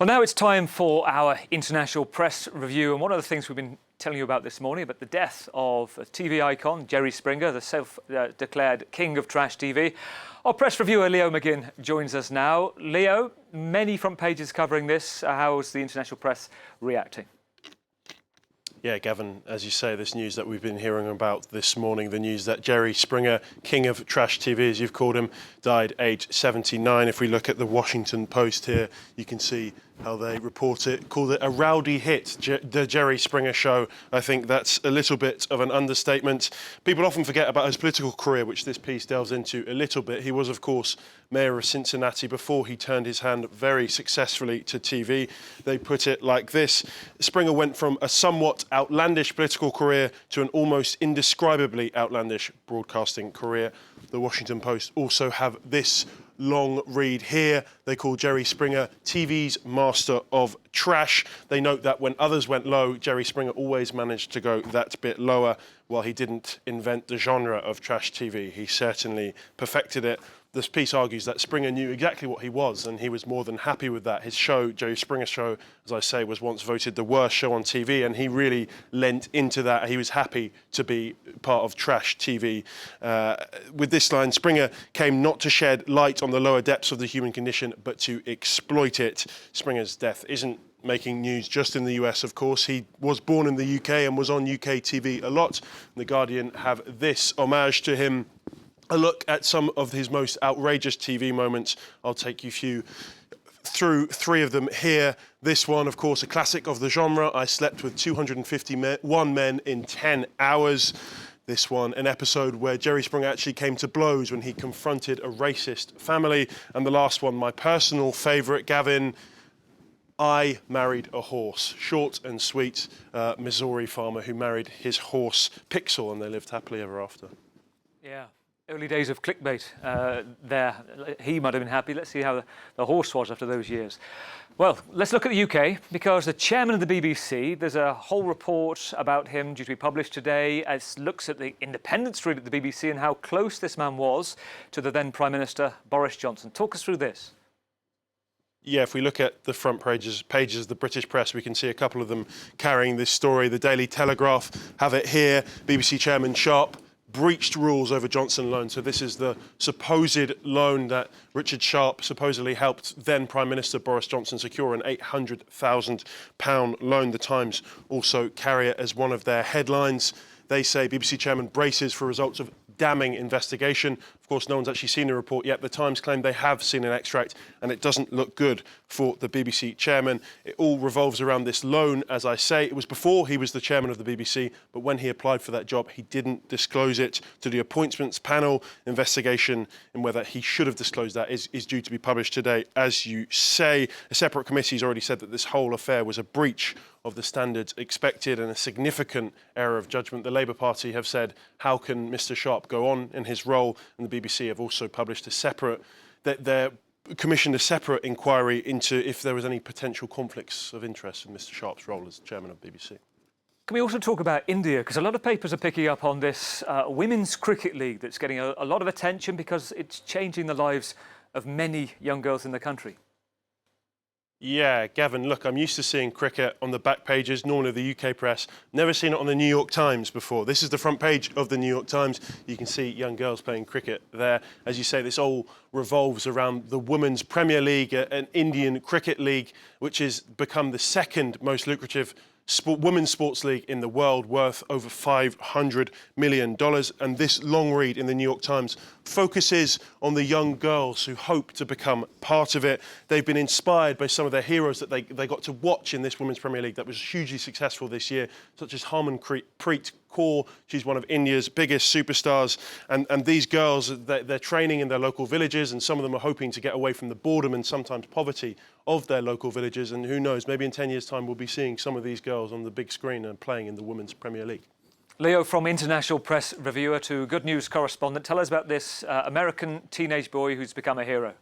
Well, now it's time for our international press review. And one of the things we've been telling you about this morning, about the death of a TV icon, Jerry Springer, the self-declared king of trash TV. Our press reviewer, Leo McGinn, joins us now. Leo, many front pages covering this. How's the international press reacting? Yeah, Gavin, as you say, this news that we've been hearing about this morning, the news that Jerry Springer, king of trash TV, as you've called him, died aged 79. If we look at the Washington Post here, you can see how they report it, called it a rowdy hit, the Jerry Springer Show. I think that's a little bit of an understatement. People often forget about his political career, which this piece delves into a little bit. He was, of course, mayor of Cincinnati before he turned his hand very successfully to TV. They put it like this: Springer went from a somewhat outlandish political career to an almost indescribably outlandish broadcasting career. The Washington Post also have this long read here. They call Jerry Springer TV's master of trash. They note that when others went low, Jerry Springer always managed to go that bit lower. While he didn't invent the genre of trash TV, he certainly perfected it. This piece argues that Springer knew exactly what he was, and he was more than happy with that. His show, Jerry Springer Show, as I say, was once voted the worst show on TV, and he really lent into that. He was happy to be part of trash TV. With this line, Springer came not to shed light on the lower depths of the human condition, but to exploit it. Springer's death isn't making news just in the US, of course. He was born in the UK and was on UK TV a lot. The Guardian have this homage to him. A look at some of his most outrageous TV moments. I'll take you through three of them here. This one, of course, a classic of the genre. I slept with 251 men in 10 hours. This one, an episode where Jerry Springer actually came to blows when he confronted a racist family. And the last one, my personal favourite, Gavin, I married a horse. Short and sweet Missouri farmer who married his horse Pixel, and they lived happily ever after. Yeah. Early days of clickbait there. He might have been happy. Let's see how the horse was after those years. Well, let's look at the UK, because the chairman of the BBC, there's a whole report about him due to be published today. It looks at the independence read at the BBC and how close this man was to the then Prime Minister, Boris Johnson. Talk us through this. Yeah, if we look at the front pages of the British press, we can see a couple of them carrying this story. The Daily Telegraph have it here. BBC Chairman Sharp breached rules over Johnson loan. So this is the supposed loan that Richard Sharp supposedly helped then Prime Minister Boris Johnson secure, an £800,000 loan. The Times also carry it as one of their headlines. They say BBC chairman braces for results of damning investigation. Of course, no one's actually seen a report yet. The Times claim they have seen an extract, and it doesn't look good for the BBC chairman. It all revolves around this loan, as I say. It was before he was the chairman of the BBC, but when he applied for that job, he didn't disclose it to the appointments panel. Investigation and whether he should have disclosed that is due to be published today, as you say. A separate committee has already said that this whole affair was a breach of the standards expected and a significant error of judgment. The Labour Party have said, how can Mr Sharp go on in his role? And the BBC have also published they're commissioned a separate inquiry into if there was any potential conflicts of interest in Mr Sharp's role as chairman of BBC. Can we also talk about India? Because a lot of papers are picking up on this women's cricket league that's getting a lot of attention because it's changing the lives of many young girls in the country. Yeah, Gavin, look, I'm used to seeing cricket on the back pages, normally of the UK press. Never seen it on the New York Times before. This is the front page of the New York Times. You can see young girls playing cricket there. As you say, this all revolves around the Women's Premier League, an Indian cricket league, which has become the second most lucrative women's sports league in the world, worth over $500 million. And this long read in the New York Times focuses on the young girls who hope to become part of it. They've been inspired by some of their heroes that they got to watch in this Women's Premier League that was hugely successful this year, such as Harmanpreet Kaur. She's one of India's biggest superstars. And these girls, they're training in their local villages, and some of them are hoping to get away from the boredom and sometimes poverty of their local villages. And who knows, maybe in 10 years' time we'll be seeing some of these girls on the big screen and playing in the Women's Premier League. Leo, from international press reviewer to good news correspondent, tell us about this American teenage boy who's become a hero.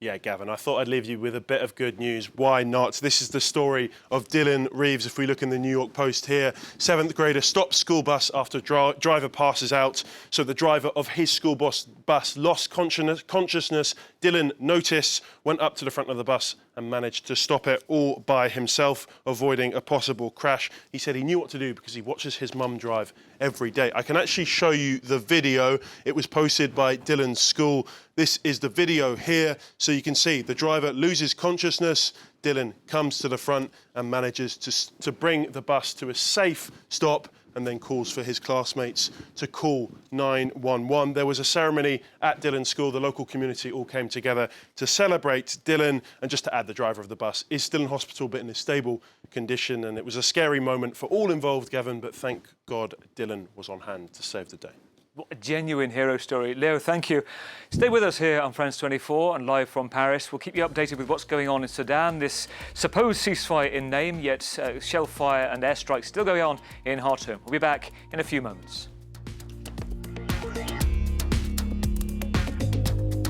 Yeah, Gavin, I thought I'd leave you with a bit of good news. Why not? This is the story of Dillon Reeves. If we look in the New York Post here, 7th grader stops school bus after driver passes out. So the driver of his school bus lost consciousness. Dillon noticed, went up to the front of the bus and managed to stop it all by himself, avoiding a possible crash. He said he knew what to do because he watches his mum drive every day. I can actually show you the video. It was posted by Dillon's school. This is the video here, so you can see the driver loses consciousness. Dillon comes to the front and manages to bring the bus to a safe stop, and then calls for his classmates to call 911. There was a ceremony at Dillon's school. The local community all came together to celebrate Dillon. And just to add, the driver of the bus is still in hospital, but in a stable condition. And it was a scary moment for all involved, Gavin, but thank God Dillon was on hand to save the day. What a genuine hero story. Leo, thank you. Stay with us here on France 24 and live from Paris. We'll keep you updated with what's going on in Sudan. This supposed ceasefire in name, yet shellfire and airstrikes still going on in Khartoum. We'll be back in a few moments.